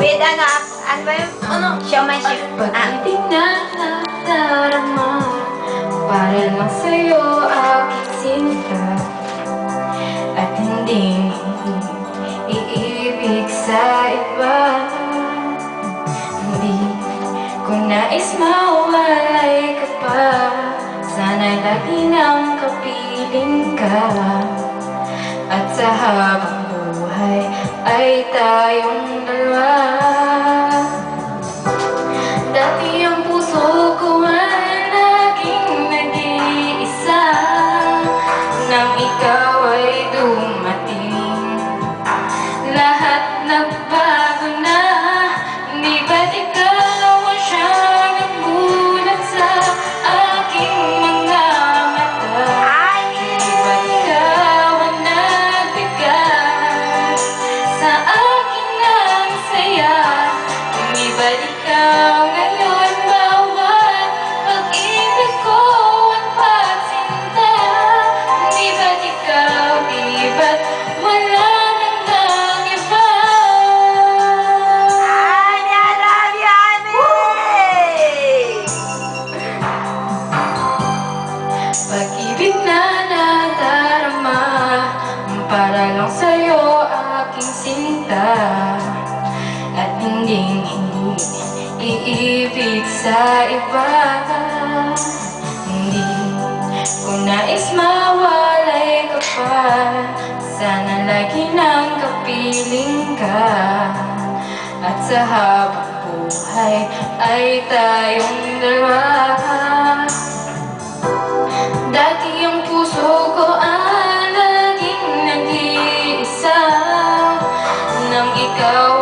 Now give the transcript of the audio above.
With ano ba yung, showmanship. Pag-ibig na nadarama, para lang sa'yo aking sinta, at hindi iibig sa iba. Hindi ko nais mawalay ka pa, sana'y lagi nang kapiling ka, at sa habang buhay ay tayong dalawa. Dati ang puso ko ay naging nag-iisa, nang ikaw ay dumating, lahat nagbago na. Di ba't ikaw ang siyang nagbulat sa aking mga mata? Di ba't ikaw ang nagbigay sa akin ng saya? Di ba't ikaw ngayon bawat pag-ibig ko at pagsinta? Di ba't ikaw, di ba't wala nang nag-iba? Ay, I love you, honey! Pag-ibig na nadarama, para lang sa'yo aking sinta, at hindi iibig sa iba. Hindi ko nais mawalay ka pa, sana lagi nang kapiling ka, at sa habang buhay ay tayong dalawa. Dati ang puso ko ay naging nag-iisa, nang ikaw